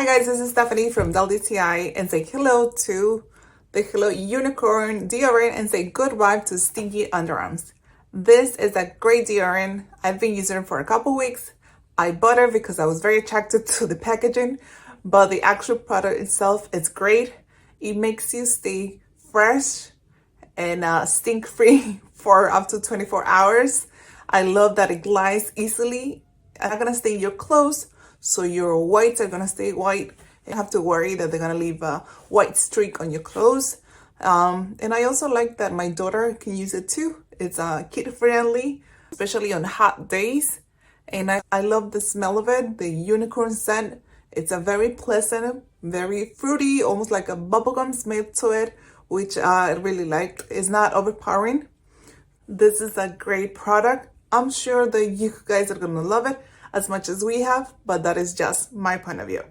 Hi guys, this is Stephanie from DelDTI, and say hello to the Hello Unicorn deodorant and say good vibe to stinky underarms. This is a great deodorant. I've been using it for a couple weeks. I bought it because I was very attracted to the packaging, but the actual product itself is great. It makes you stay fresh and stink free for up to 24 hours. I love that it glides easily. It's not gonna stain your clothes, so your whites are gonna stay white. You don't have to worry that they're gonna leave a white streak on your clothes. And I also like that my daughter can use it too. It's kid friendly, especially on hot days. And I love the smell of it, the unicorn scent. It's a very pleasant, very fruity, almost like a bubblegum smell to it, which I really like. It's not overpowering. This is a great product. I'm sure that you guys are gonna love it as much as we have, but that is just my point of view.